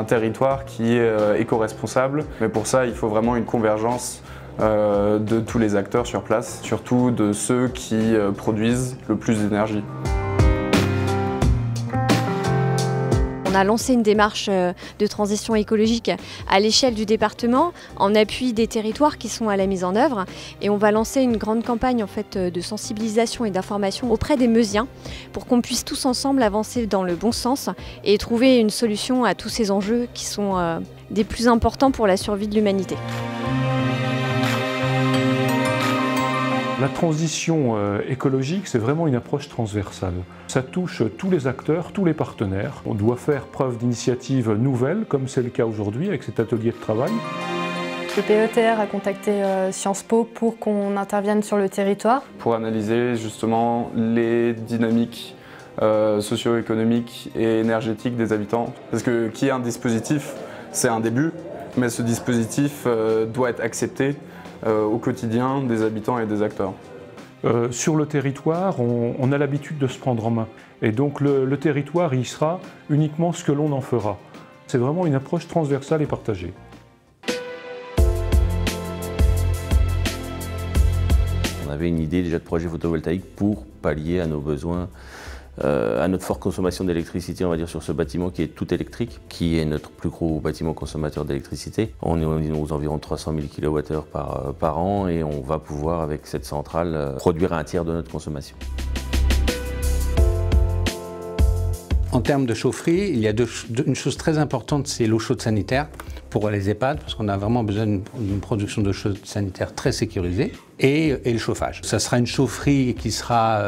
un territoire qui est éco-responsable. Mais pour ça, il faut vraiment une convergence de tous les acteurs sur place, surtout de ceux qui produisent le plus d'énergie. On a lancé une démarche de transition écologique à l'échelle du département en appui des territoires qui sont à la mise en œuvre et on va lancer une grande campagne en fait, de sensibilisation et d'information auprès des Meusiens pour qu'on puisse tous ensemble avancer dans le bon sens et trouver une solution à tous ces enjeux qui sont des plus importants pour la survie de l'humanité. La transition écologique, c'est vraiment une approche transversale. Ça touche tous les acteurs, tous les partenaires. On doit faire preuve d'initiatives nouvelles, comme c'est le cas aujourd'hui avec cet atelier de travail. Le PETR a contacté Sciences Po pour qu'on intervienne sur le territoire. Pour analyser justement les dynamiques socio-économiques et énergétiques des habitants. Parce que qu'il y ait un dispositif, c'est un début, mais ce dispositif doit être accepté au quotidien des habitants et des acteurs. Sur le territoire, on a l'habitude de se prendre en main. Et donc le territoire, il sera uniquement ce que l'on en fera. C'est vraiment une approche transversale et partagée. On avait une idée déjà de projet photovoltaïque pour pallier à nos besoins, à notre forte consommation d'électricité, on va dire, sur ce bâtiment qui est tout électrique, qui est notre plus gros bâtiment consommateur d'électricité. On est aux environs de 300 000 kWh par an et on va pouvoir, avec cette centrale, produire un tiers de notre consommation. En termes de chaufferie, il y a une chose très importante, c'est l'eau chaude sanitaire pour les EHPAD, parce qu'on a vraiment besoin d'une production d'eau chaude sanitaire très sécurisée, et le chauffage. Ça sera une chaufferie qui sera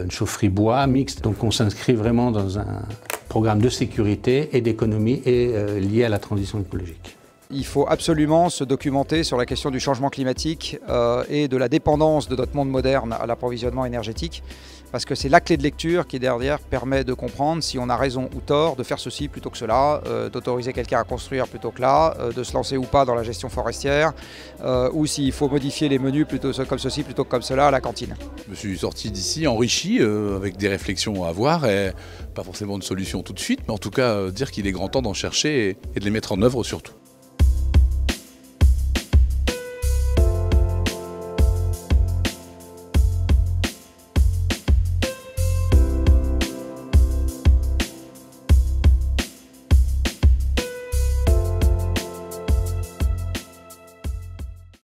une chaufferie bois mixte, donc on s'inscrit vraiment dans un programme de sécurité et d'économie lié à la transition écologique. Il faut absolument se documenter sur la question du changement climatique et de la dépendance de notre monde moderne à l'approvisionnement énergétique, parce que c'est la clé de lecture qui derrière permet de comprendre si on a raison ou tort de faire ceci plutôt que cela, d'autoriser quelqu'un à construire plutôt que là, de se lancer ou pas dans la gestion forestière, ou s'il faut modifier les menus plutôt comme ceci plutôt que comme cela à la cantine. Je me suis sorti d'ici enrichi avec des réflexions à avoir et pas forcément de solution tout de suite, mais en tout cas dire qu'il est grand temps d'en chercher et de les mettre en œuvre surtout.